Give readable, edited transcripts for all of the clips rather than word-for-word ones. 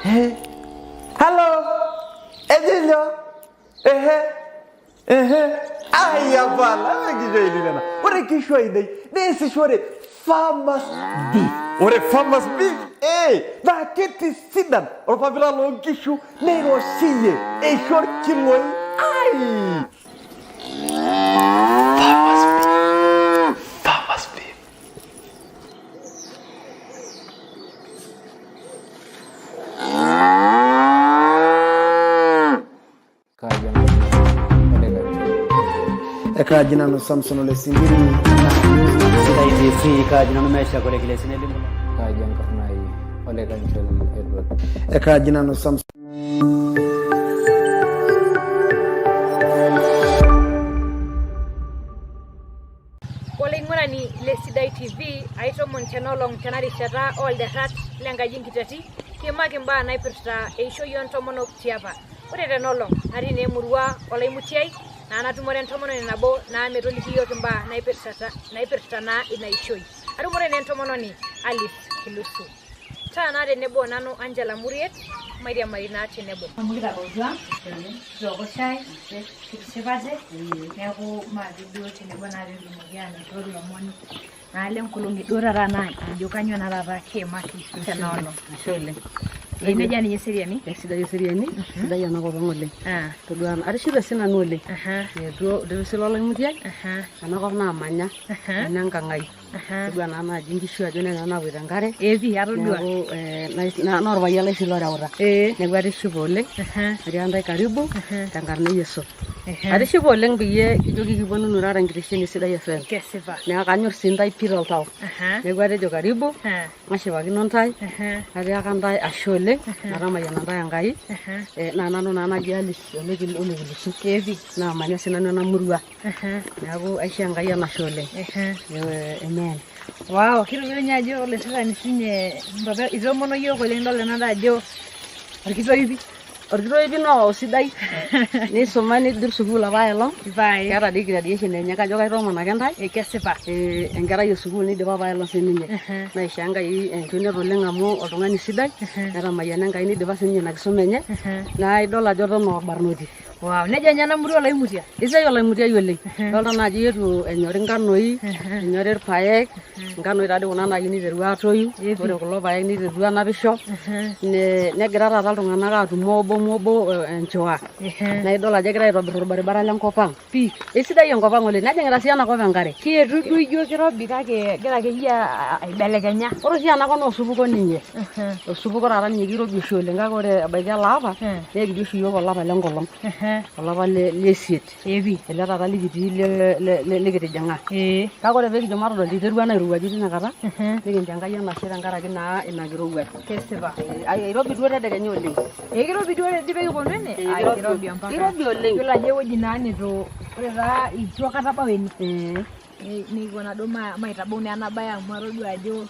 Hey. Hello. Edilho. Ai, a bala, que joelho, ora que shoidei, nesse chore, famous beef. Ora famous beef. Ei, da que te sidan, ora para virar longo que chu, nem rocinha, ei short que loi. Ai. Famous beef. Ekajina no Samson le singiri Sidai TV kajina no mesha kore kile sineli mulo kajian karnai oleh kancel Edward Ekajina no Samson Olengurani le Sidai TV aito montenolong tenari shata all the heart lengaji kitati kimaki mbaa naipirta eisho yon tomonok tiapa ore tenolong ari ne murua olaimutiai na natumore ntomononi nabo na metoliki yoke mbaa naipirta na inaishoi atumore ne ntomononi Alice Kilusu tana tenebo nanu Angela Muriet Maria Marina tenebo Mukita bozwa zoko chai kisibaze neku mazidio tenebo na rendi mugana tolu lomoni na ale nkulungi dora rana jokanyo na rara ke maki tenono shole Ineja ni seriani Sidai seriani Sidai anako bangole toduan arishibe sina nole yedo de silo olaimutiai anako na amanya nankangai toduan ana jingishu ajo nena na witangare evi arudua na norbayala silo raura neku arishibe oleng ariandai karibu tankarne Yesu arishibe oleng biye ijoki kiponu nurara nkirisheni Sidai FM kesipa neku kanyor sindai piro tao neku atejo karibu mashipakino ntai ariaka ntai ashole naramaya nanda yangai na nanu na naji Alice olekilusu kevi na manya sinanu na murua neeku aisha ngai anashole amen wow kiro nyajo ole sasa nisinye mbaba izomono yoko lendo lenada ajo Orkitoi no Sidai ni somani dir sukul apailong vai kera di graduation enye kajo kaitomo na kentai kesipa enkerai esukul ni dipa apailong sininye naisha enkai enkinet oleng amu oltung'ani sidai netamayiana enkai nidipa sininye ina kisuma enye na idol ajo tono orbarnoti wow neja nyana murua olaimutia isai olaimutiai oleng dolta naaji yetu enyori nkanoi enyori irpaek nkanoi tadi kuna nayi niterua atoyu ore kulo paek niterua napisho negira taata iltung'anak atumo obo enchiwa na idol ajo egira aitobir orbaribara lenkop ang pi esidai enkop ang oleng nejingita sii enakop enkare kietu duo ijo kirobi kake gira akeyie aibelekenya ore oshi enakop naa osupuko ninye osupuko taata ninye kirobi oshi oleng kake ore ebaiki elaapa naa ekijo oshi yiok olapa lenkolong olapa lesiet evi ele taata likitii likitijing'a kake ore peekijo matodol iterua nairowuaju tinakata nikincho Enkai enashe tenkaraki naa ina kirowuaj kesipa irobi duo tedekenya oleng kirobi duo dipekiponu ene kirobi ampaka kirobi oleng yiolo ajo ewueji naa netu ore taa itu akata bau ene nikona duo maitabau naa ena baye amu atodua ajo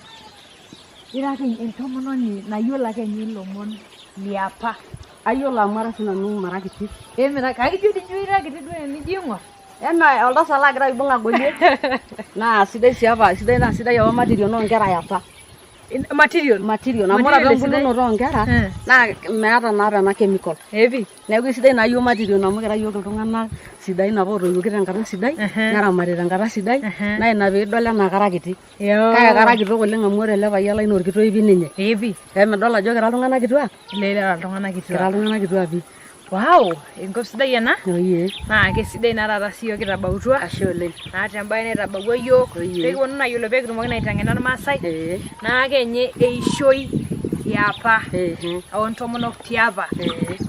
ira ake entomononi nayiolo ake nye ilomon liapa ayiolo amu ara sinanu mara kiti kakijo dijo ira kiti duo enijo ing'or ena oltasat lagira aibung agolie naa sidai sii apa sidai apa material oonkera apa material amu ore apa embulunoto oonkera naa meeta naa apa ena chemical neeku esidai naa yiok material amu kira yiok iltung'anak sidain apa otoiwuoki tenkata sidai neramati tenkata sidai naa ina piidol enaa kara kiti kake kara kitok oleng amu ore ele payian lai naa orkitoi pi ninye midol ajo kira iltung'anak kituak kira iltung'anak kituak pi wow enkop sidai ena naa kesidai naa taata sii yiok kitabautua ashe oleng naata embaye naitabawua yiok peekiponu naa yiolo peekitumoki naa aiteng'ena irmaasai naa kenye eishoi tiapa ontomonok tiapa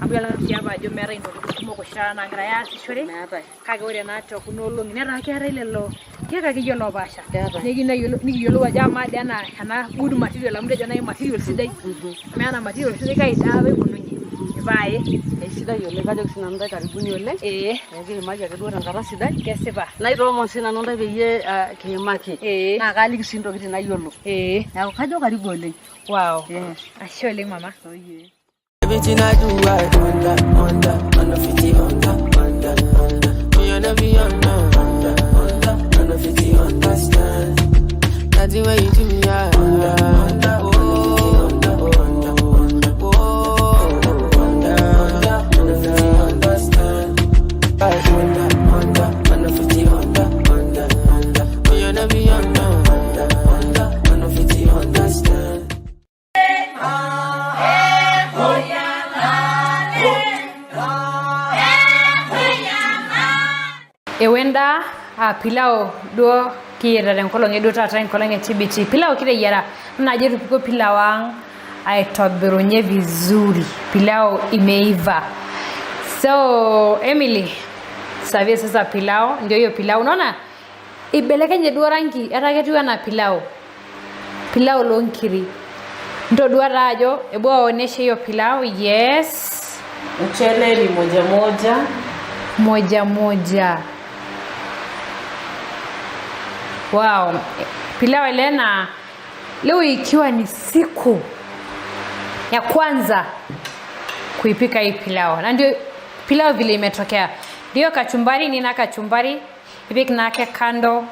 amu yiolo tiapa ajo meetai intokitin kumok oshi taata naagirai aasishore kake ore naa tekuna olong'i netaa keetai lelo keek akeyie loopaasha nikiyiolou ajo amaa dii ena good material amu tejo nai material sidai amu ena material sidai kai taa apa ikununye pae esidai oleng kajoki sinanu ntae karibuni oleng kiimaki ake duo tenkata sidai kesipa naitoomon sinanu ntae peyie kiimaki naa kaaliki sii ntokitin nayiolo neeku kajo karibu oleng wow ashe oleng mama everything I do I under 50 under you never be under 50 understand nothing when you do me under endaa pilau duo kiyera renkolong edo tata renkolong TBT pilau kile yera naje tupiko pilau ang aitobirunye vizuri pilau imeiva. So Emily savia sasa pilau ndio hiyo pilau unaona ibelekenye duo rangi ataketua na pilau lonkiri ndo duara ajo ebu aoneshe hiyo pilau. Yes, mchele ni moja. Wow, pilau Elena leo ikiwa ni siku ya kwanza kuipika hii pilau. Na ndio pilau vile imetokea. Ndio kachumbari nina kachumbari ipik nake kando.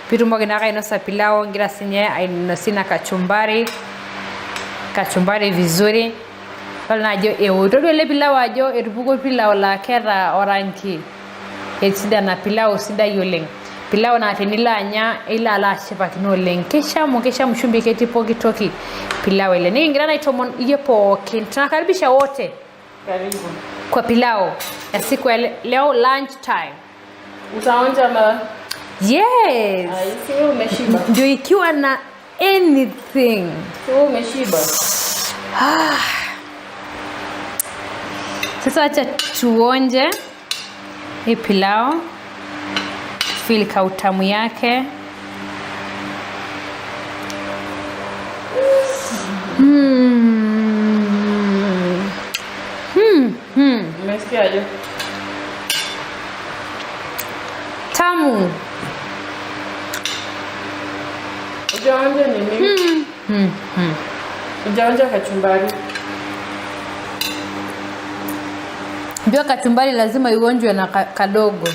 Pitu mogi naka inosa pilau ngira sinye ainosina kachumbari vizuri. Wala najo todo le pilau ajo etupuko pilau la kera orangi. Sida na pilau sida yoleng. Pilau na tenila anya ila la shepa kino leng. Kesha mshumbi keti poki toki pilau ile. Ngira na itomon iyepo tunakaribisha wote. Karibu. Kwa pilau ya siku ya leo lunch time. Utaonja la? Yes. Sio umeshiba. Ndio ikiwa na anything. Sio umeshiba. Sasa acha tuonje hii pilau. Feel kautamu yake. Umesikiaje? Tamu. Ujaonja nini? Ujaonja kachumbari. Ndio kachumbari lazima ionjwe na kadogo.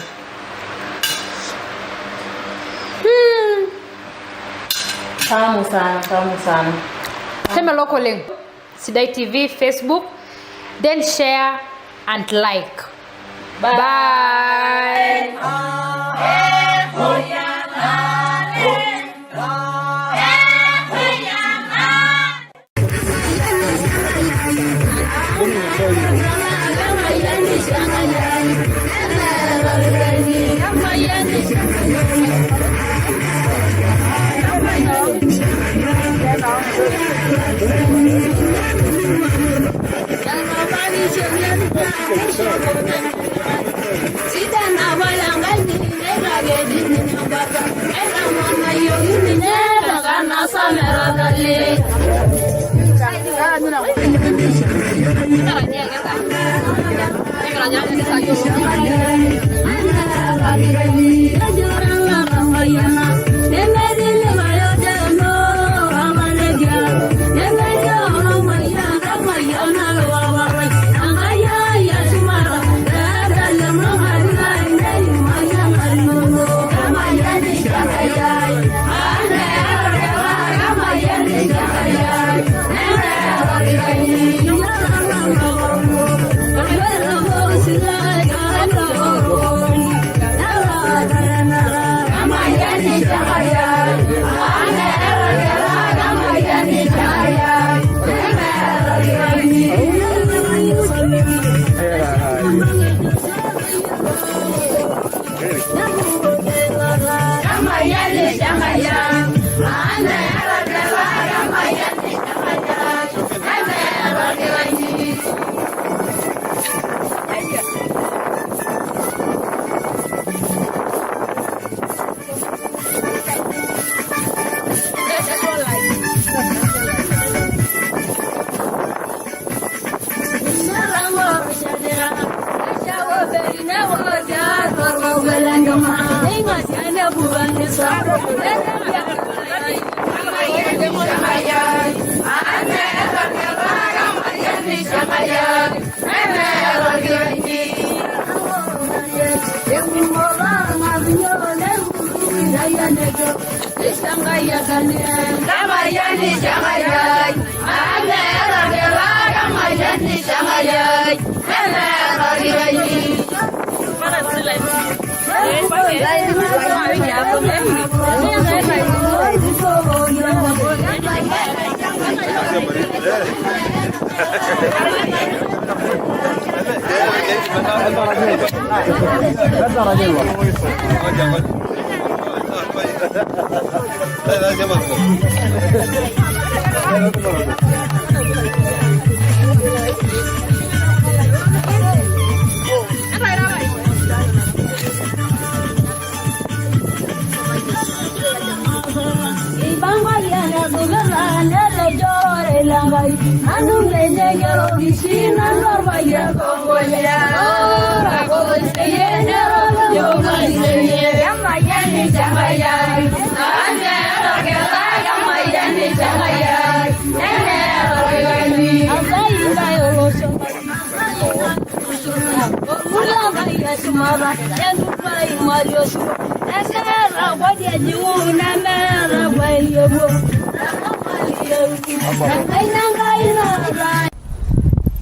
Tamu sana. Sema local link. Sidai TV Facebook. Then share and like. Bye. Hey,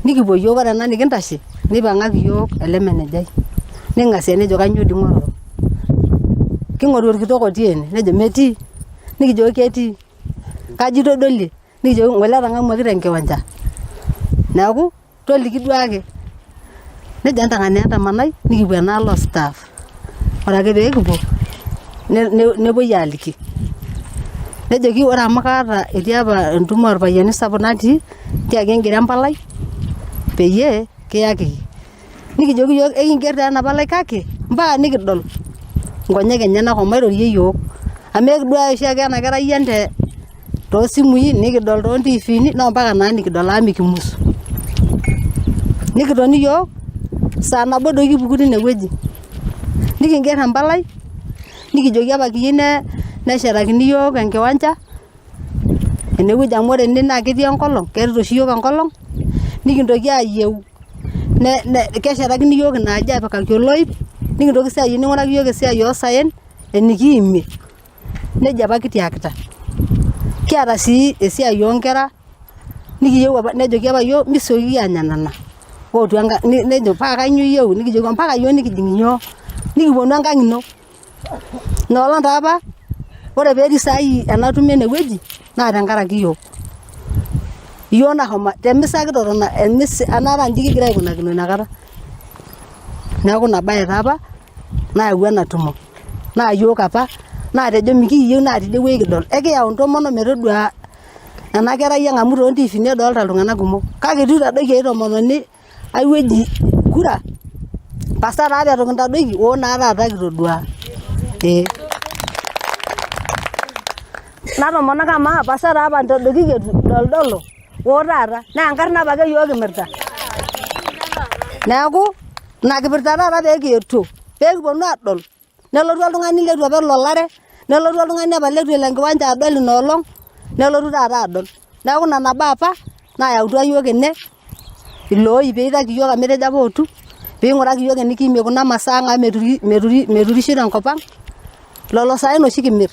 Nikipuo yiok ore ena nikintashe nipang'aki yiok ele menejai ning'asia nejo kanyoo dii ng'oru king'oru orkitok otii ene nejo metii nikijoki ketii kaji itodolie nikijoki ng'ole etang'amuaki tenkiwanja neeku toliki duake nejo entang'ani endamanai nikipuo enaalo staff ore ake pee kipuo nepuoi aaliki nejoki ore amu kaata etii apa entumo orpayiani sapuk natii tiaki engira empalai peyie kiyaki nikijoki yiok ekingerr taa ena palai kake mpaka nikidol nkonyek enyenak omairorie yiok amu ekiduaya oshiake ena kerai ente toosimui nikidol toontiifini naa mpaka naa nikidol amu mikimusu nikitoni yiok saa nabo doi kipuku tine wueji nikingerr empalai nikijoki apa kiyieu neshetakini yiok enkiwanja enewueji amu ore ene naa ketii enkolong ketii oshi yiok enkolong nikintoki ayieu keshetakini yiok inaaji apikaki oloip nikintoki sii ayieu ning'uraki yiok esiai oosaen enikiimie nejo apa kitiakita kiata sii esiai oonkera nikiyieu apa nejoki apa yiok misioki anya nena ootu nejo paa kanyoo iyieu nikijoki mpaka yiok nikijing inyoo nikiponu enkang ino inoolong taa apa ore peetii saai ena tumo enewueji naa tenkaraki yiok nashomo temisa kitotona anaata nji kigira aikunakino inakata neeku ina baye taa apa nayawua ena tumo naa yiok apa naatejo mikiyieu naa tidie wueji kidol ekiyau ntomonok metodua ena kerai ang amu toontiifini edolta iltung'anak kumok kake itu itadoiki ai tomononi ai wueji kura pasa taa peetu kintadoiki oo naa taata kitodua natomonok amaa pasa taa apa ntadoiki doldolo oo taata naa enkarna apa ake yiok kimirta neeku ina kipirta taata pee kietuo pee kiponu adol nelotu oltung'ani letu apa lolare nelotu oltung'ani apa letu elo enkiwanja adol inoolong nelotu taata adol neeku ina nabo apa nayautua yiok ene ilooi pee itaki yiok amu etejo apa ootu pee ing'uraki yiok enikiimie kuna masaa ang amu meturisho tenkop ang lolo saen oshi kimirr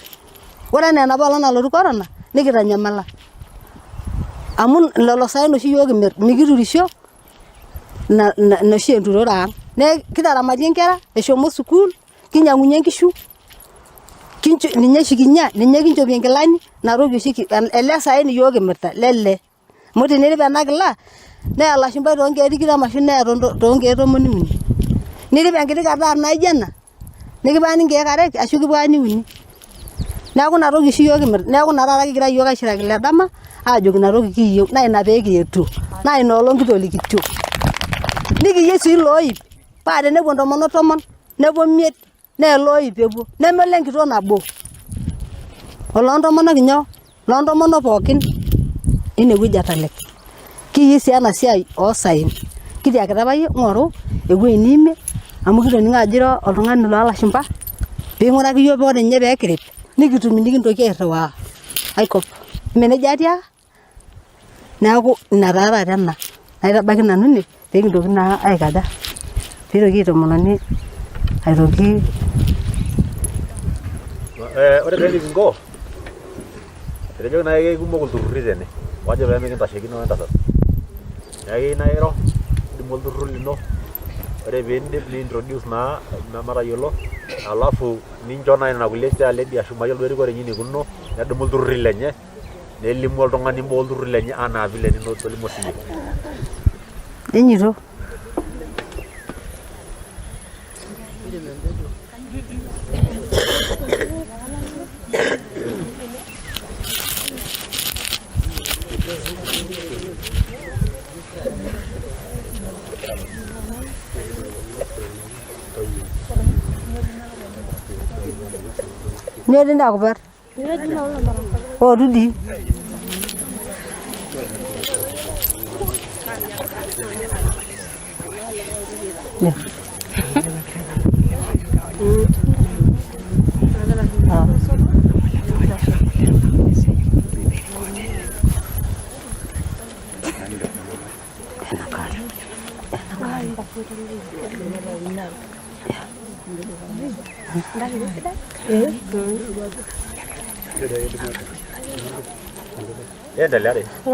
ore enaa enapa olong nalotu corona nikitanyamala amu lolo saen oshi yiok kimirr mikiturisho noshi enturore ang kitaramatie nkera eshomo sukuul kinyang'unyie nkishu ninye oshi kinya ninye kinchopie nkilani natoki oshi ele saen yiok kimirta lele amu tinirip ena kila neya lashumbai toonkeek tikitam ashu neya toonkeek 30 nirip enkiti kata naijo ena nikipaani nkeek are ashu kipaani 3 neeku ina toki oshi yiok kimirr neeku ina taata kigira yiok aishiraki le dama aajoki ina toki kiyieu naa ina pee kietuo naa ina olong kitolikitio nikiyieu sii loip paa tenepuo ntomonok 10 nepuo 5 naa eloip epuo nemelo enkitoo nabo olontomonok inyoo loontomonok pookin inewueji atalek kiyieu sii ena siai oosaen kitiakita apa yiok ng'oru ewueji niimie amu kitoning'o ajo ira oltung'ani loolashumba piing'uraki yiok ore ninye pee kirip nikitum nikintoki airriwaa aikop meneja atiaka neeku ina taa taata ena naitabaiki nanu ine pee kintoki naa aikaja piitoki aitomononi aitoki ore pee nikinko etejoki naa kekumok ilturrurri tene wajo pee mikintashekino entasat neeku naa iro idimu olturrur lino ore piindip ni introduce naa matayiolo alafu nincho naa nena kulie sialedi ashu mayiolo erikore inyi nikuno nedumu ilturrurri lenye nelimu oltung'ani mbaa olturrurri lenye anaa vile ninotolimuo siyie Enyito Nyerin dah kabar. Oh, Rudi. Ya.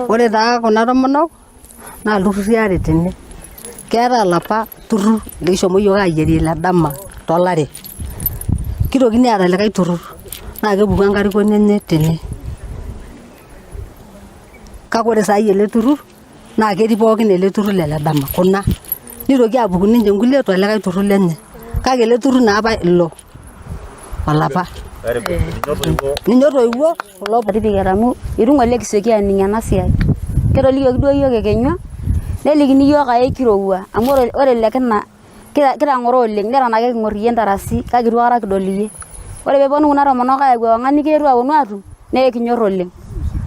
Ore taa kuna tomonok naa ilturruri are tene. Keeta olapa turrur likishomo yiok ayierie ile dama tolare. Kitokini aata likae turrur naa kepuku enkarikoni enye tene. Kake ore saa ele turrur naa ketii pookin ele turrur lele dama kuna. Nitoki apuku ninche nkulie tolikae turrur lenye. Kake ele turrur naa apa ilo olapa. Ninyo toiwuo kulo patipiketa amu itu ng'ole kisioki aning ena siai. Ketolikioki duo yiok ekenyua nelikini yiok ae kirowua amu ore lekina kitang'oro oleng neton ake king'or iyie ntarasi kake itu aikata kidol iyie. Ore peeponu kuna tomonok ayau ewang'an nikietuo aponu atum nee kinyor oleng.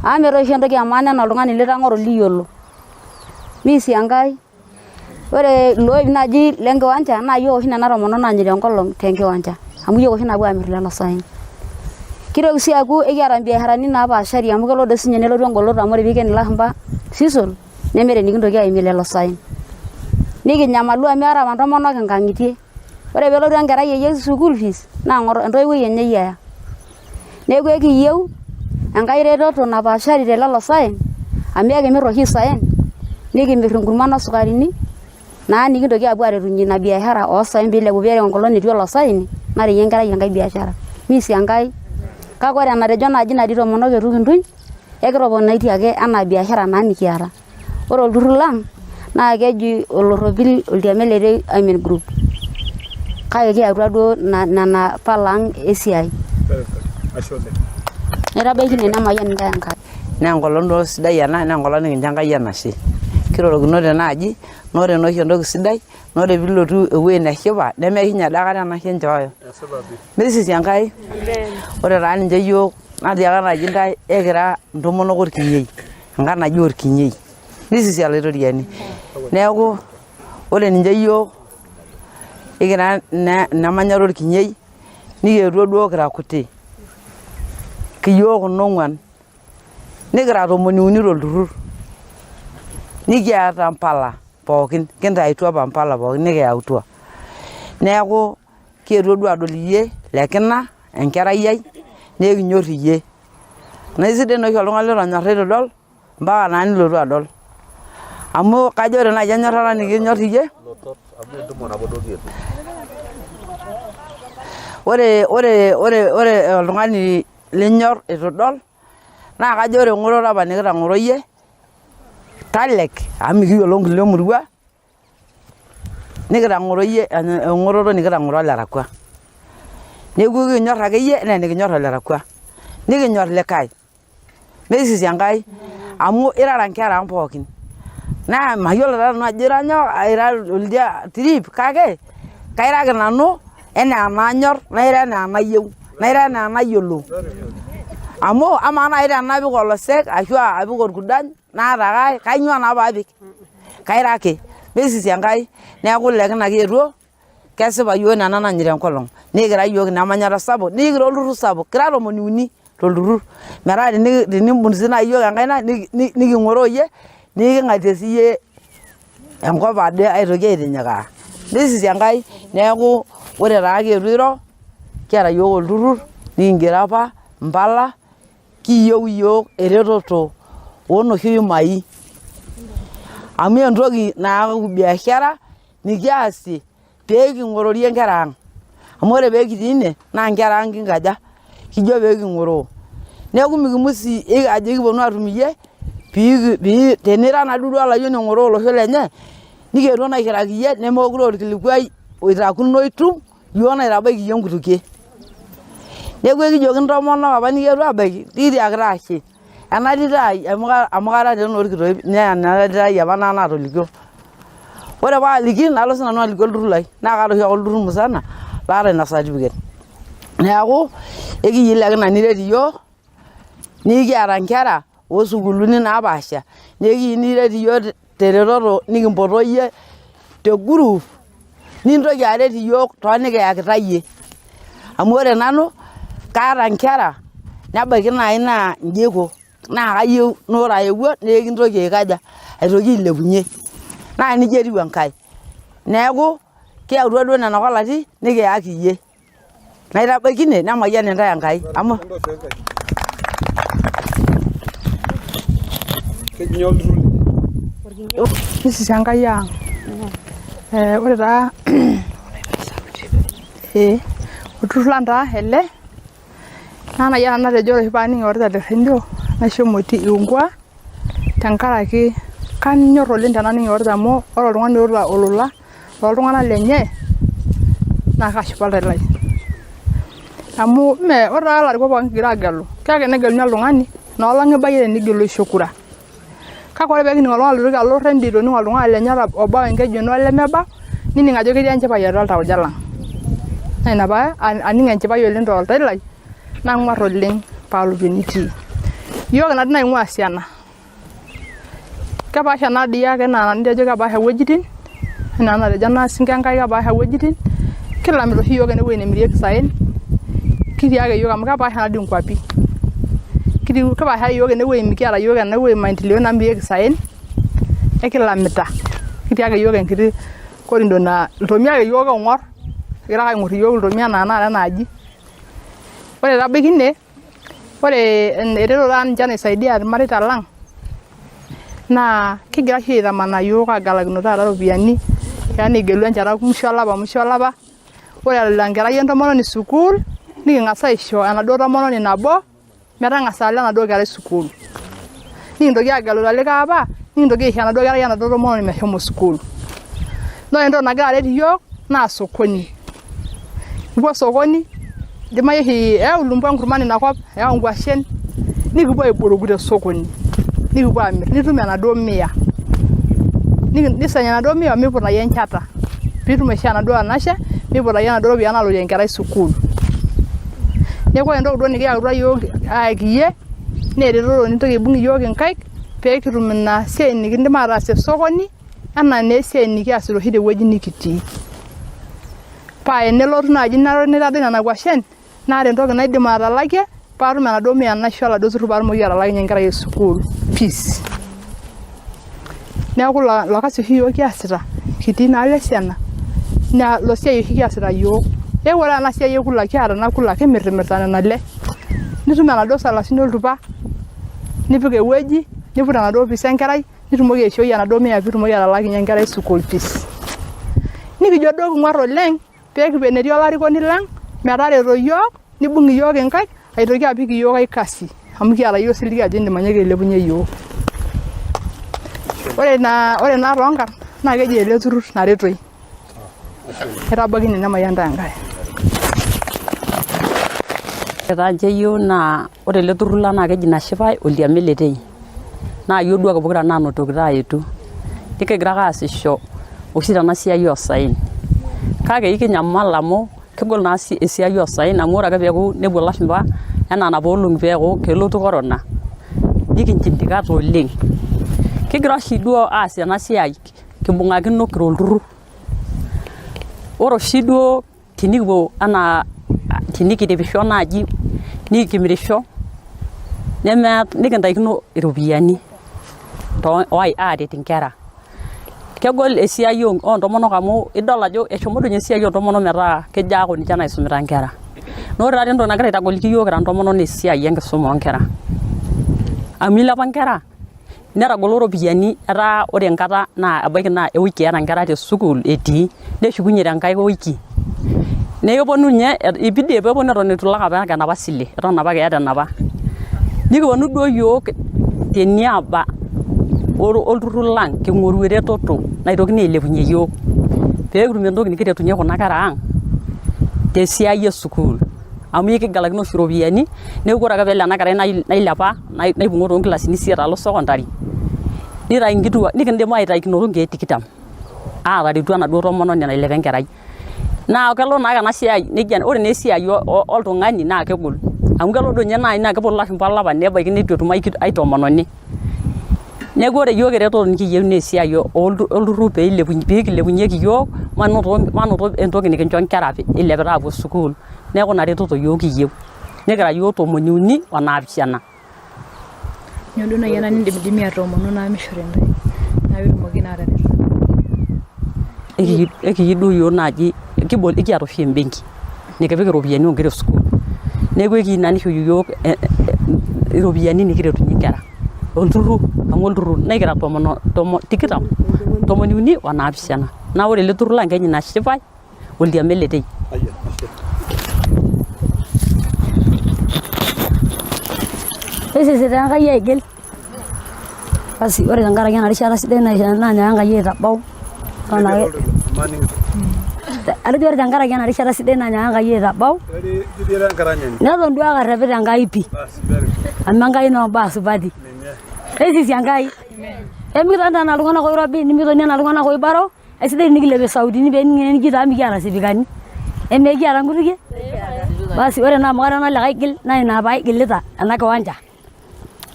Amu meeta oshi entoki emaana enaa oltung'ani litang'oro liyiolo. Misi enkae ore iloip naaji lenkiwanja naa yiok oshi nena tomonok naanyit enkolong tenkiwanja amu yiok oshi napuo amirr lelo saen. Kitoki sii aaku ekiata mbiasharani napaashari amu kelo doi sinye nelotu engoloto amu ore piiken ilashumba season nemeeta enikintoki aimie lelo saen. Nikinyamalu amu eeta apa ntomonok inkang'itie. Ore peelotu enkerai eyieu school fees naa entoiwuoi enye eyiaya. Neeku ekiyieu enkae retoto napaashari telelo saen amu ekimirr oshi isaen nikimirr inkurman osukarini naa nikintoki apuo aretunyie ina biashara oosaen piilepu pee enkolong etii olosaen nareyie enkerai enkae biashara. Misi enkae kake ore enatejo naaji natii tomonok eitu kintuny ekitoponaitie ake enaa biashara naa nikiata. Ore olturrur lang naa keji olorropil oltiamilet Women Group. Kake kiatua duo nena pala ang esiai. Naitabaiki nena mayian ntae enkai. Naa enkolong duo sidai ena naa enkolong nikincho Enkai enashe. Kirorokino tenaaji naa ore nooshi entoki sidai naa ore piilotu ewuei neshipa nemekinya dakata enashe nchooyo. Misisi Enkai. Ore taa ninche yiok natiaka naji ntae ekira ntomonok orkinyei. Enkai naji orkinyei. Misisi olaitoriani. Neeku ore ninche yiok ikira nemanyara orkinyei nikietuo duo kira kuti. Kiyiok kuna ong'uan nikira 3 tolturrur. Nikiata mpala pookin kintaituo apa mpala pookin nikiyautua. Neeku kietuo duo adol iyie lekina enkerai ai nekinyorr iyie. Naa sidai noshi oltung'ani lotonyorra itodol mpaka naa nilotu adol. Amu kajo ore naaji enyorrata nikinyorr iyie. Ore oltung'ani linyorr itodol naa kajo ore eng'oroto apa nikitang'oro iyie talek amu mikiyiolo nkulie murua nikitang'oro iyie eng'oroto nikitang'oro olerakwa. Neeku kinyorr akeyie enaa enikinyorr olerakwa. Nikinyorr likae. Misisi Enkai amu irara nkera ang pookin. Naa mayiolo taa nanu ajo ira nyoo ira oldia trip kake kairaki nanu enaa enanyorr naira enaa enayieu naira enaa enayiolo. Amu amaa naaji tenapik olosek ashu apik orkudany naata kanyoo naa paapik. Kairaki. Misisi Enkai. Neeku lekina kietuo kesipa yiok nena nanyit enkolong. Nikira yiok nemanyata sapuk nikira olturrur sapuk. Kira 3 tolturrur. Metaa tenimbung sii naaji yiok enkaina niking'oroo iyie niking'atie siiyie enkop ade aitoki aitinyikaa. Misisi Enkai. Neeku ore taa kietuo iro kiata yiok olturrur nikingero apa mpala kiyieu yiok eretoto oonoshi imai. Amu entoki naaku biashara nikiasie pee king'ororie nkera ang. Amu ore pee kitii ine naa nkera ang kinkaja kijo pee king'oroo. Neeku mikimusi ajo kiponu atum iyie pii tenira naduo olayioni ong'oroo olosho lenye nikietuo naa aikiraki iyie nemeekure orkilikuai oitakuno itum iyiok naitabaiki iyie nkutukie. Neeku ekijoki ntomonok apa nikietuo aabaiki tikiakita ashe. Ena tito ai amu kara taa enorkitoip naa ena tito ai apa natolikio. Ore paaliki nalo sinanu aliki olturrur lai naa kaata oshi ake olturrur musana laata ina certificate. Neeku ekiyielakina niret iyiok nikiata nkera oosukuulini naapaasha nekiyieu niret iyiok teretoto nikimpoto iyie te group nintoki aret iyiok toonikiyakita iyie. Amu ore nanu kaata nkera nebaiki naaji naa inji aiko naa kayieu naa ore aewuo naa kintoki aikaja aitoki ailepunye naa nijia etiu enkai. Neeku kiyautua duo nena kolati nikiyaki iyie. Naitabaikine nemayian intae Enkai amu Mrs. Enkai ang. Ore taa olturrur lang taa ele naa nayia nanu natejo ore oshi paaning eorita te rendio nashomo Iungwa tenkaraki kanyorr oleng tenaning eorita amu ore oltung'ani oota olola looltung'anak lenye naa kashipa oltau lai. Amu ore taa ilarikok pookin kigira aagelu kake negeluni oltung'ani inoolong ibayie tenigelu aisho kura. Kake ore peekining oltung'ani loitoki alo rendio itoning oltung'ani lenye obao enkeju eno olemebao nining ajo ketii enchipai atua oltauja lang. Naa ina paa aning enchipai oleng toltau lai nang'warr oleng paalotu enitii. Iyiok natii naing'ua Siana. Kepaasha naa dii ake enaa enitejo kepaasha wuejitin enaa enatejo ena Sinke Enkai kepaasha wuejitin kilamita oshi iyiok enewueji nemirieki isaen kitii ake iyiok amu kepaasha naa dii nkwapi. Kepaasha iyiok enewueji mikiata iyiok enewueji maendeleo namirieki isaen ekilamita. Kitii ake iyiok enkiti korido naa iltomia ake iyiok oing'orr egira ake aing'orr iyiok iltomia enaa tanakata enaaji. Ore etabaiki ine ore eretoto taa ninche naisaidia irmareita lang naa kigira oshi aitamanaa iyiok aagelakino taata iropiyiani yaani igelu enchata musho olapa. Ore elo enkerai entomononi sukuul niking'as aisho enaduo tomononi nabo metang'asa alo enaduo kerai sukuul. Nikintoki aagelu tolikae apa nikintoki aisho enaduo kerai enaduo tomononi meshomo sukuul. Naa ore entoki nagira aret iyiok naa sokoni. Kipuo sokoni idimayu oshi eyau Lumbwa nkurman inakop eyau nkwashen nikipuo aiboroki te sokoni nikipuo aamirr nitum enaduo 100. Nisanya enaduo 100 miputayie enchata piitum aishoo enaduo anashe miputayie enaduo ropiyiani naalotie enkerai sukuul. Neeku ore entoki duo nikiyautua iyiok ayaki iyie naa eretoto nintoki aibung iyiok inkaik pee kitum ina siai nikindim ataas te sokoni enaa naa esiai nikiasita oshi tewueji nikitii. Paa enelotu naaji nitadou nena kwashen naata entoki naidim atalakie paatum enaduo 100 naisho oladuo turrur paatumoki atalakinyie enkerai e sukuul fees. Neeku ilo kasi oshi iyiok kiasita kitii inaalo Siana naa ilo siai oshi kiasita iyiok. Neeku ore ena siai ekula kiata ena kula kimirrimirta nena ale nitum enaduo 30 oltupa nipik ewueji niput enaduo fees enkerai nitumoki aishoi enaduo 100 piitumoki atalakinyie enkerai sukuul fees. Nikijo duo king'warr oleng pee kipuo enetii olarikoni lang metareto iyiok nibung iyiok inkaik aitoki apik iyiok ai kasi amu kiata iyiok osiligi ajo indim anyaaki ailepunye iyiok. Ore naa toonkarn naa keji ele turrur naretoi. Etabaikine nemayian intae Enkai. Ore taa nche iyiok naa ore ele turrur lang naa keji ina shipai oldiame letei. Naa iyiok duo ake pokira naanotoki aetu. Nikigira ake aasisho oshi tena siai oosaen. Kake ikinyamal amu kegol naa esiai oosaen amu ore ake peeku nepuo ilashumba enaa napa olong'i peeku kelotu corona nikinchindikata oleng. Kigira oshi duo aas ena siai kibung'akino kira olturrur. Ore oshi duo tenikipuo enaa tenikiripisho naaji nikimirisho nikintaikino iropiyiani aaret inkera. Kegol esiai oontomonok amu idol ajo eshomo doi ninye esiai oontomonok metaa kejo aaku ninche naisumita nkera. Naa ore taata entoki nagira aitagoliki iyiok kira ntomonok naa esiai enkisuma oonkera. Amu ilepa nkera netagolo iropiyiani etaa ore enkata naa ebaiki naa ewiki eeta nkera te sukuul etii neshukunye tenkae wiki. Neeku epwonu ninye ibidi peepwonu eton itu ilak apa enapa sile eton apake eeta enapa. Nikipwonu duo iyiok teniaba olturrur lang king'oru eretoto naitokini ailepunye iyiok pee kitum entoki nikiretunye kuna kera ang te siai e sukuul amu ekigalakino oshi ropiyiani neeku ore ake peelo ena kerai nailepa naibung'o toonkilasini isiet alo secondary nitai nkituak nikindim aitaikinoto nkeek 20 aataretu enaduo tomononi nailepa enkerai naa kelo naake ena siai nejia ore naa esiai oltung'ani naa kegol amu kelo duo ninye naaji naa keponu ilashumpa olapa nebaiki neitu etum ai tomononi neeku ore yiok eretoto nikiyieu naa esiai olturrur peekilepunyieki yiok manoto entoki nikincho nkera ilepita aapuo sukuul neeku ina retoto yiok kiyieu nikira yiok 37 Nyoo duo naaji ena nindimidimi atoomonu naa mishori ntae naa peetumoki naa ataret ekiyieu duo yiok naaji kiata oshi embenki nikipik iropiyiani oonkera esukuul neeku ekiyieu naa nisho yiok iropiyiani nikiretunyie nkera olturrur amu olturrur nekira 37 naa ore ele turrur lang keji Shipai oldiame letei. Sidai Enkai aigil basi ore tenkaraki ena rishata sidai naanyaaka Enkai aitabau atejo ore tenkaraki ena rishata sidai naanyaaka Enkai aitabau neton duo ake arrepita Enkai pii amu Enkai noombaa supati esisi Enkai emikitoni enaa iltung'anak oirobi nimikitoni enaa iltung'anak oibaro esidai nikilepie sautini peening'eni nijo taa mikiata sipikani emekiata nkutukie basi ore naa amu kara nanu likae gil naa ina paaigilita ena kiwanja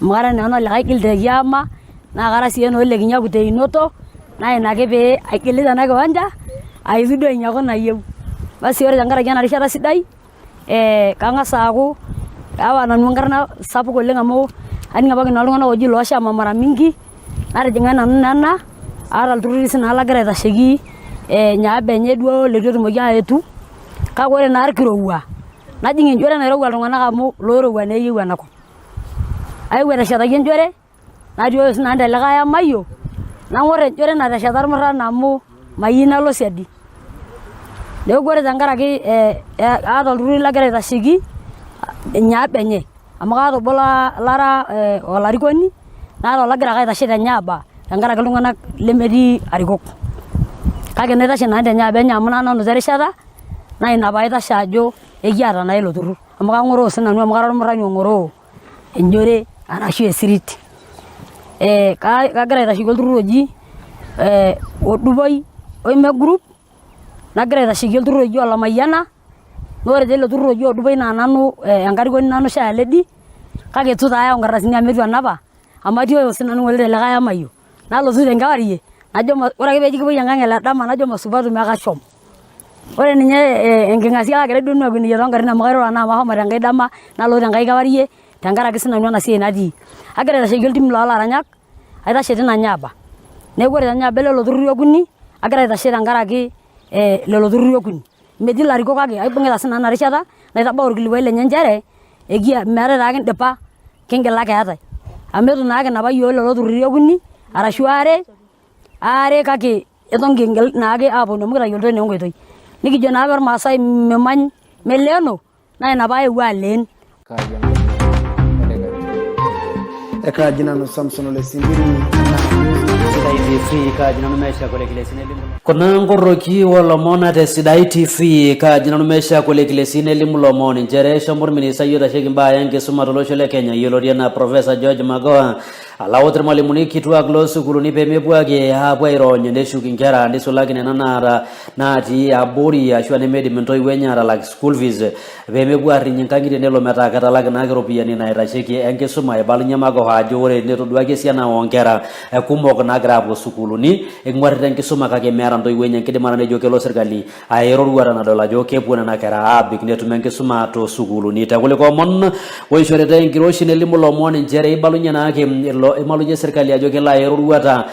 amu kara nanu likae gil te kiama naa kara sii enoo le Kinyaku teinoto naa ina ake pee aigilita ena kiwanja aitu duo ainyang'u nayieu basi ore tenkaraki ena rishata sidai kang'as aaku aawa nanu enkarna sapuk oleng amu aning apake naa iltung'anak oji looshama mara mingi natijing'a nanu nena aata ilturruri sii naa lagira aitasheki nyaaba enye duo leitu etumoki aetu kake ore naa irkirowua najing enchore nairowua iltung'anak amu loirowua naa eyieu enakop aewuo ateshetaki enchore natii oshi nanu telikae amayioo nang'or enchore natesheta irmurran amu mayieu nalo siadi neeku ore tenkaraki aata olturruri lagira aitasheki nyaaba enye amu kaata obo lara olarikoni naata olagira ake aitashe tenyaaba tenkaraki iltung'anak lemetii arikok kake naitashe nanu tenyaaba enye amu nanu terishata naa ina paitashe ajo ekiata naa ilo turrur amu kang'oroo sinanu amu kara ormurrani ong'oroo enchore arashu esirit kagira aitasheki olturrur oji Odupoi Oime Group nagira aitasheki olturrur oji Olamayiana naa ore teilo turrur oji Odupoi naa nanu enkarikoni nanu Shaya Lady kake itu taa ayau nkardasini amu itu anapa amu atii sinanu ng'ole telikae amayioo nalotu tenkewarie najo ore ake peeji kipuoi enkang ele dama najo masupatu mekashom ore ninye enking'asia kagira duo nanu akwenikie toonkarrin amu kairura naa amu ahomo tenkae dama nalotu tenkae kewarie tenkaraki sinanu ena siai natii agira aitasheki oltim loolaranyak aitashe tina nyaaba neeku ore tenyaaba lelo turruri okuni agira aitashe tenkaraki lelo turruri okuni metii ilarikok kake aibung'ita sinanu ena rishata naitabau orkilikuai lenye nchere meetai taa kindipa kingil ake eetai amu itu naa kinapa yiok lelo turruri okuni arashu aare kake eton kingil naake aaponu amu kitayiolito naa enkoitoi nikijo naa ormaasai memany meleeno naa ina paayewuo aleen Kaji nanu Samson Ole Simbiri Sidai TV kaji nanu mesha kule kilesine limu kuna ngoroki walomona te Sidai TV kaji nanu mesha kule kilesine limu lomoni njere shambur minisa yota sheki mbaya yange suma tolosho le Kenya yoloria na Professor George Magoha alawotre malimuni kitwa glosu kuluni pemebwage hapo ironye ndeshuki nkera ndisolaki nenanara nati aburi ashwa ne medi mentoi wenyara like school fees pemebwari nyinkangire nelo meta katalaki na kiropiani na irasheki enkisuma ebalunya Magoha ajo ore netodwake siana onkera kumok na grapo sukuluni engwarita enkisuma kake mera ntoi wenya nkidimana nejo kelo serikali aeroruara na dola jo kepuna na kera abik netume enkisuma to sukuluni takule komon woishoreta enkiroshi nelimu lomoni njere ibalunya na ake imalunye serikali ajo kela yeruruata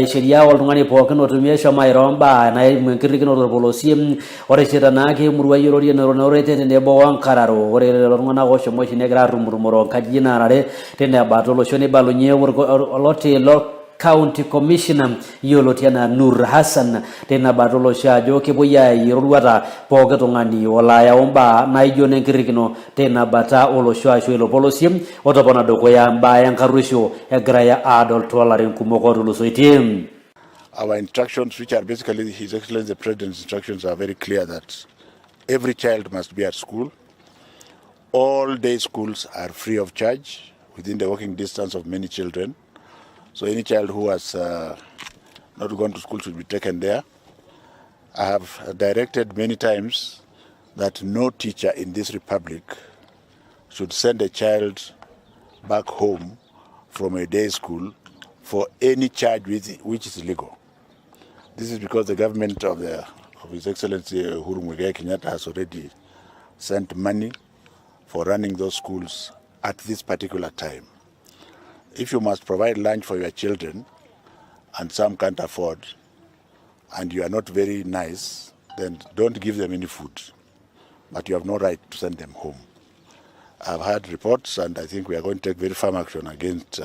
sheria oltung'ani pookin otumie shoma iromba na enkirikino torpolosie ore sheta nake murua yerorie norete tenebo wankararo ore iltung'ana oshomo shinegira rumurumoro kaji narare tene batolo shoni balunye olote County Commissioner yolotiana Nur Hassan tena batolo shajo kepoya yeruruata poke tongani olaya omba naijo nenkirikino tena bata olosho asho elo polosim otopona dokoya mbaya nkarusho egraya adult tolerance kumoko tulusoitim. Our instructions, which are basically His Excellency the President's instructions, are very clear that every child must be at school. All day schools are free of charge within the walking distance of many children. So any child who has not gone to school should be taken there. I have directed many times that no teacher in this republic should send a child back home from a day school for any charge which is legal. This is because the government of His Excellency Uhuru Muigai Kenyatta has already sent money for running those schools at this particular time. If you must provide lunch for your children and some can't afford, and you are not very nice, then don't give them any food. But you have no right to send them home. I've had reports, and I think we are going to take very firm action against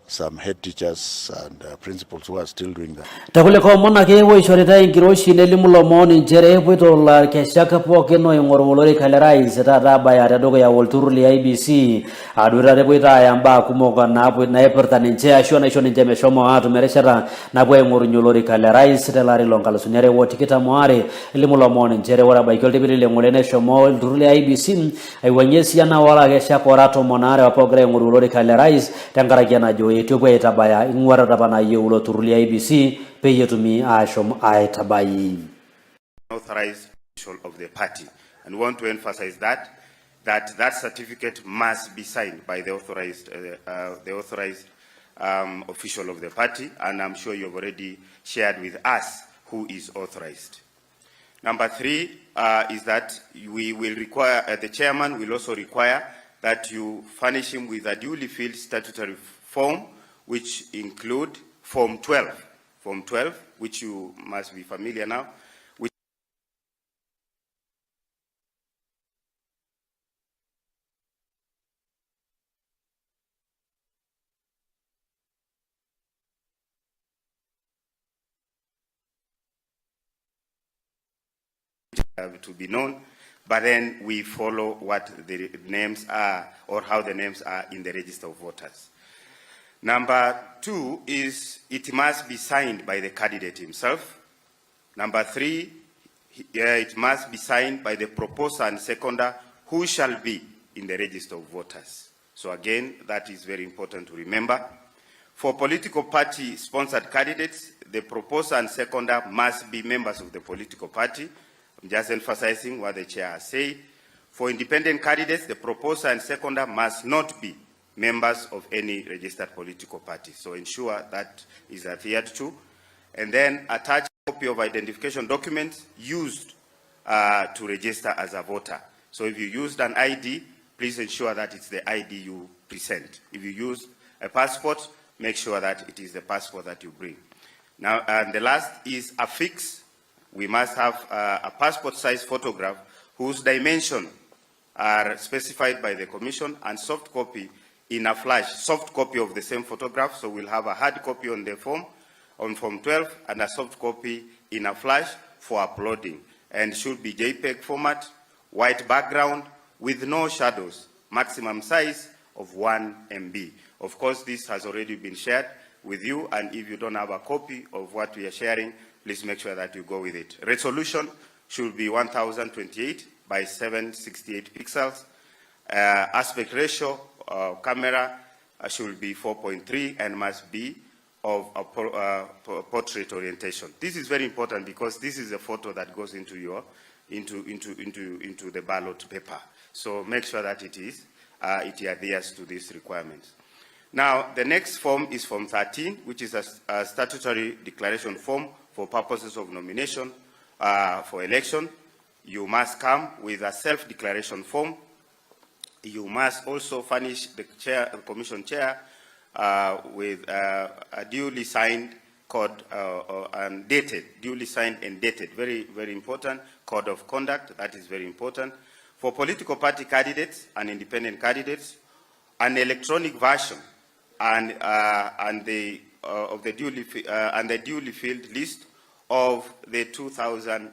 some head teachers and principals who are still doing that. Takule ko mona ke wo ishorita ingiroshi nelimu lomoni njere pwito la keshaka poke no yongorolori kalerai seta raba ya dogo ya wolturuli IBC adura repwita yamba kumoka na pwe na eperta ninche ashona ishoni njeme shomo atu mereshara na pwe ngorunyolori kalerai seta lari lonkalo sunyare wo tikita moare limu lomoni njere wala baikol tibiri lengolene shomo wolturuli IBC aiwanyesi yana wala keshaka orato monare wapogre ngorolori kalerai tangara kiana joe Ethiopia itabaya ingwara tabana yeulo turulia IBC peyetumi ashom aitabai authorized official of the party, and we want to emphasize that certificate must be signed by the authorized official of the party, and I'm sure you've already shared with us who is authorized. Number 3 is that we will require the chairman will also require that you furnish him with a duly filled statutory form, which include Form 12, which you must be familiar now, which to be known, but then we follow what the names are or how the names are in the register of voters. Number 2 is it must be signed by the candidate himself. Number 3, it must be signed by the proposer and seconder who shall be in the register of voters. So again, that is very important to remember. For political party sponsored candidates, the proposer and seconder must be members of the political party. I'm just emphasizing what the chair has said. For independent candidates, the proposer and seconder must not be members of any registered political party. So ensure that is adhered to. And then attach a copy of identification documents used to register as a voter. So if you used an ID, please ensure that it's the ID you present. If you use a passport, make sure that it is the passport that you bring. Now, and the last is affix. We must have a passport-size photograph whose dimensions are specified by the Commission, and soft copy in a flash, soft copy of the same photograph. So we'll have a hard copy on the form, on Form 12, and a soft copy in a flash for uploading. And should be JPEG format, white background, with no shadows, maximum size of 1 MB. Of course, this has already been shared with you, and if you don't have a copy of what we are sharing, please make sure that you go with it. Resolution should be 1028 by 768 pixels. Aspect ratio camera should be 4.3 and must be of a portrait orientation. This is very important because this is a photo that goes into your into the ballot paper. So make sure that it adheres to these requirements. Now, the next form is Form 13, which is a statutory declaration form for purposes of nomination for election. You must come with a self-declaration form. You must also furnish the commission chair with a duly signed code and dated, duly signed and dated. Very, very important. Code of conduct, that is very important. For political party candidates and independent candidates, an electronic version and the duly filled list of the 2,000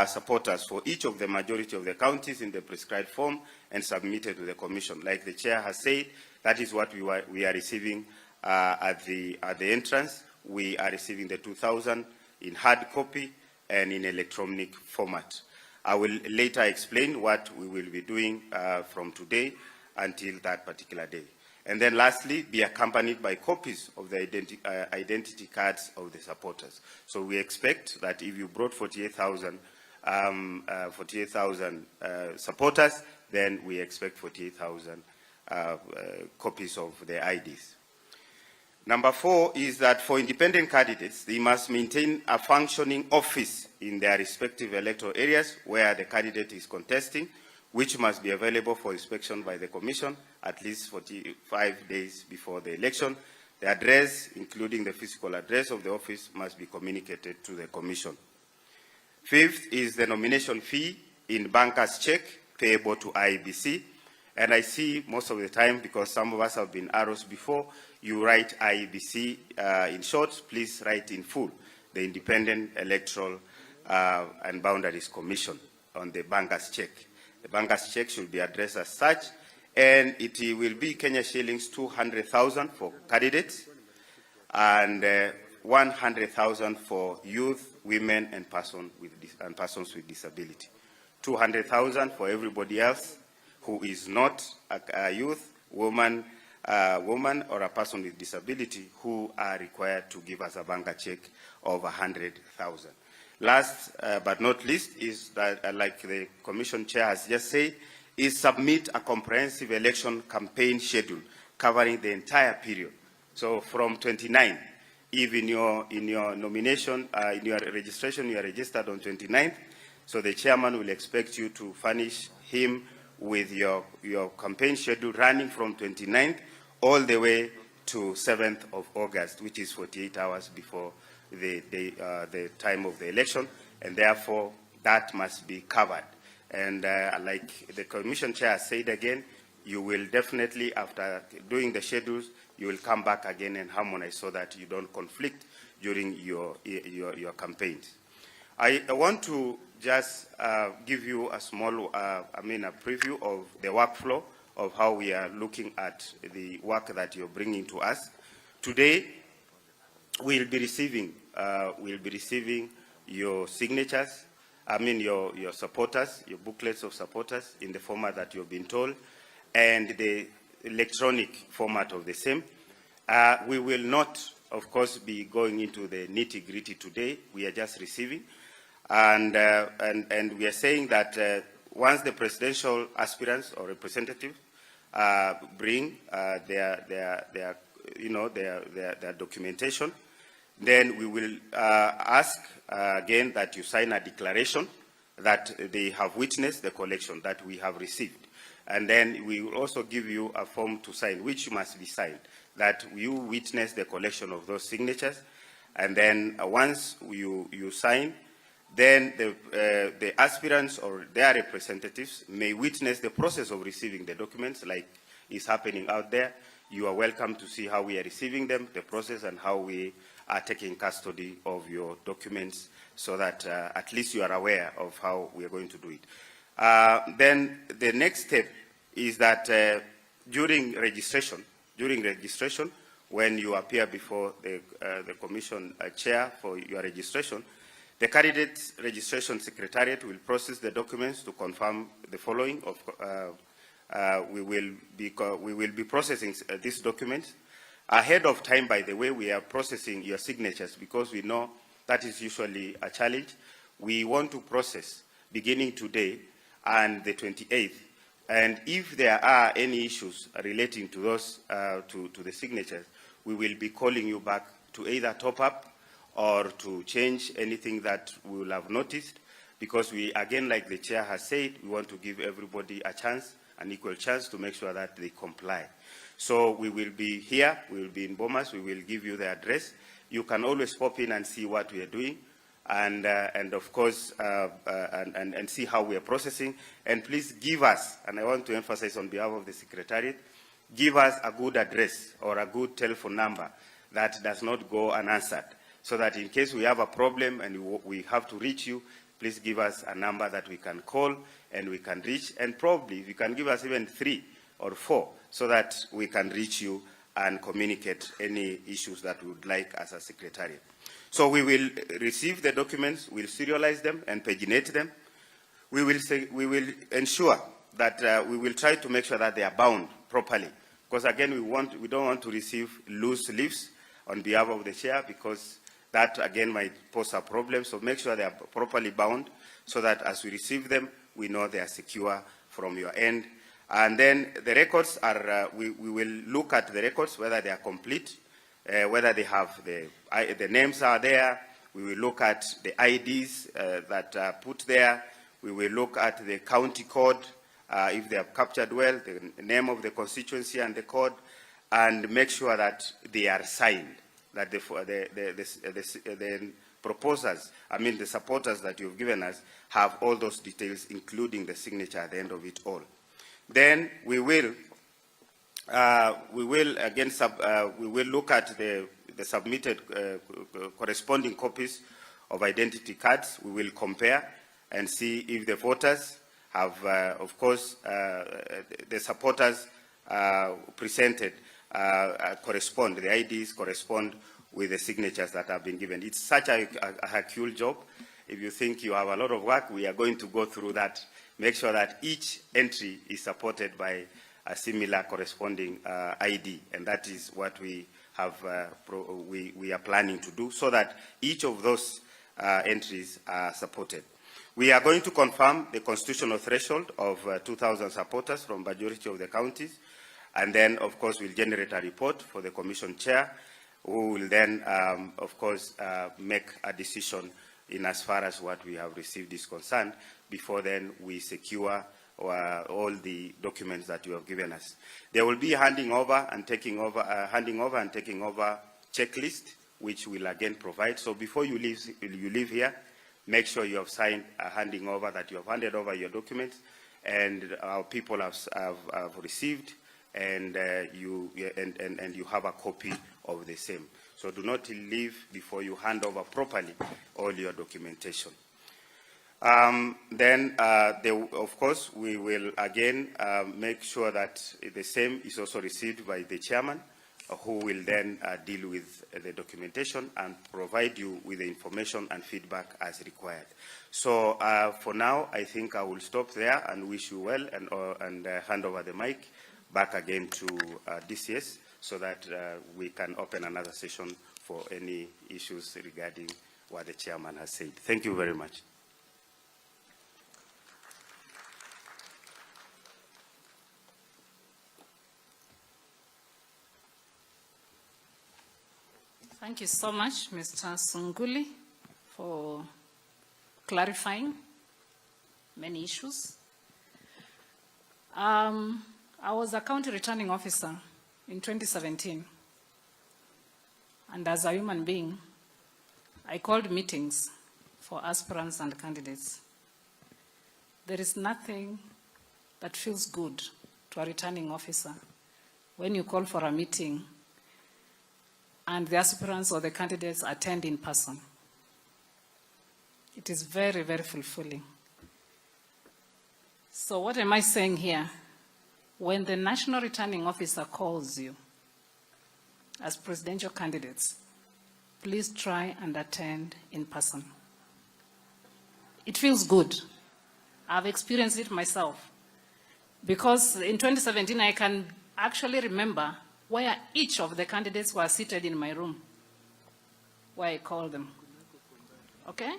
supporters for each of the majority of the counties in the prescribed form and submitted to the commission. Like the chair has said, that is what we are receiving at the entrance. We are receiving the 2,000 in hard copy and in electronic format. I will later explain what we will be doing from today until that particular day. And then lastly, be accompanied by copies of the identity cards of the supporters. So we expect that if you brought 48,000 supporters, then we expect 48,000 copies of their IDs. Number 4 is that for independent candidates, they must maintain a functioning office in their respective electoral areas where the candidate is contesting, which must be available for inspection by the Commission at least 45 days before the election. The address, including the physical address of the office, must be communicated to the Commission. 5th is the nomination fee in banker's check payable to IEBC. And I see most of the time, because some of us have been arrows before, you write IEBC in short. Please write in full, the Independent Electoral and Boundaries Commission on the banker's check. The banker's check should be addressed as such, and it will be Kenya shillings 200,000 for candidates and 100,000 for youth, women, and persons with disability. 200,000 for everybody else who is not a youth, woman, or a person with disability who are required to give us a banker check of 100,000. Last but not least is that, like the Commission Chair has just said, is submit a comprehensive election campaign schedule covering the entire period. So from 29, if in your nomination, in your registration, you are registered on 29th, so the chairman will expect you to furnish him with your campaign schedule running from 29th all the way to 7th of August, which is 48 hours before the time of the election, and therefore that must be covered. And like the Commission Chair said again, you will definitely, after doing the schedules, you will come back again and harmonize so that you don't conflict during your campaigns. I want to just give you a small, a preview of the workflow of how we are looking at the work that you're bringing to us. Today, we'll be receiving your signatures, your supporters, your booklets of supporters in the format that you've been told, and the electronic format of the same. We will not, of course, be going into the nitty-gritty today. We are just receiving. And we are saying that once the presidential aspirants or representatives bring their documentation, then we will ask again that you sign a declaration that they have witnessed the collection that we have received. And then we will also give you a form to sign, which must be signed, that you witness the collection of those signatures. And then once you sign, then the aspirants or their representatives may witness the process of receiving the documents, like is happening out there. You are welcome to see how we are receiving them, the process, and how we are taking custody of your documents, so that at least you are aware of how we are going to do it. Then the next step is that during registration, when you appear before the Commission Chair for your registration, the Candidates Registration Secretariat will process the documents to confirm the following. We will be processing these documents ahead of time. By the way, we are processing your signatures because we know that is usually a challenge. We want to process beginning today and the 28th. And if there are any issues relating to those, to the signatures, we will be calling you back to either top up or to change anything that we will have noticed, because we, again, like the chair has said, we want to give everybody a chance, an equal chance, to make sure that they comply. So we will be here, we will be in Bomas, we will give you the address. You can always pop in and see what we are doing, and of course, and see how we are processing. And please give us, and I want to emphasize on behalf of the Secretariat, give us a good address or a good telephone number that does not go unanswered, so that in case we have a problem and we have to reach you, please give us a number that we can call and we can reach, and probably if you can give us even 3 or 4, so that we can reach you and communicate any issues that we would like as a Secretariat. So we will receive the documents, we'll serialize them and paginate them. We will ensure that we will try to make sure that they are bound properly. Because again, we don't want to receive loose leaves on behalf of the chair, because that again might pose a problem. So make sure they are properly bound so that as we receive them, we know they are secure from your end. And then the records are, we will look at the records, whether they are complete, whether they have the names are there. We will look at the IDs that are put there. We will look at the county code, if they are captured well, the name of the constituency and the code, and make sure that they are signed, that the proposers, the supporters that you've given us, have all those details, including the signature at the end of it all. Then we will again look at the submitted corresponding copies of identity cards. We will compare and see if the voters have, of course, the supporters presented correspond, the IDs correspond with the signatures that have been given. It's such a Hercule job. If you think you have a lot of work, we are going to go through that, make sure that each entry is supported by a similar corresponding ID, and that is what we have, we are planning to do, so that each of those entries are supported. We are going to confirm the constitutional threshold of 2,000 supporters from majority of the counties, and then, of course, we'll generate a report for the commission chair, who will then, of course, make a decision in as far as what we have received is concerned. Before then, we secure all the documents that you have given us. There will be handing over and taking over checklist, which we'll again provide. So before you leave here, make sure you have signed a handing over, that you have handed over your documents, and our people have received, and you have a copy of the same. So do not leave before you hand over properly all your documentation. Then, of course, we will again make sure that the same is also received by the chairman, who will then deal with the documentation and provide you with the information and feedback as required. So for now, I think I will stop there and wish you well, and hand over the mic back again to DCS, so that we can open another session for any issues regarding what the chairman has said. Thank you very much. Thank you so much, Mr. Sunguli, for clarifying many issues. I was a county returning officer in 2017, and as a human being, I called meetings for aspirants and candidates. There is nothing that feels good to a returning officer when you call for a meeting and the aspirants or the candidates attend in person. It is very, very fulfilling. So what am I saying here? When the national returning officer calls you as presidential candidates, please try and attend in person. It feels good. I've experienced it myself. Because in 2017, I can actually remember where each of the candidates were seated in my room, where I called them. Okay?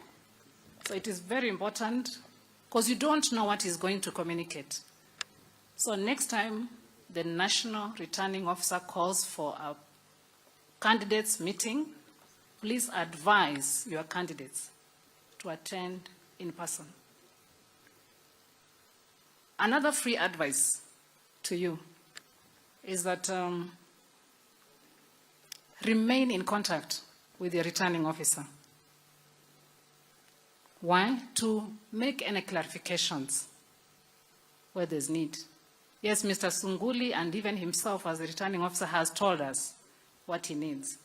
So it is very important, because you don't know what is going to communicate. So next time the national returning officer calls for a candidates meeting, please advise your candidates to attend in person. Another free advice to you is that remain in contact with your returning officer. Why? To make any clarifications where there's need. Yes, Mr. Sunguli and even himself as the returning officer has told us what he needs.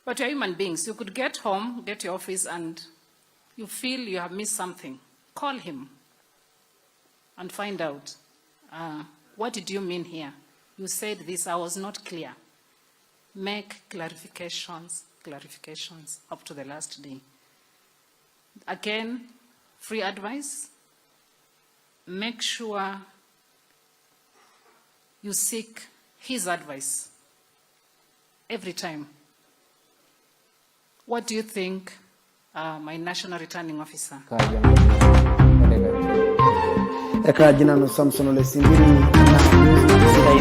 But you're human beings. You could get home, get to your office, and you feel you have missed something. Call him and find out, what did you mean here? You said this, I was not clear. Make clarifications up to the last day. Again, free advice, make sure you seek his advice every time. What do you think, my national returning officer? Eka jina no Samson Ole Simbiri na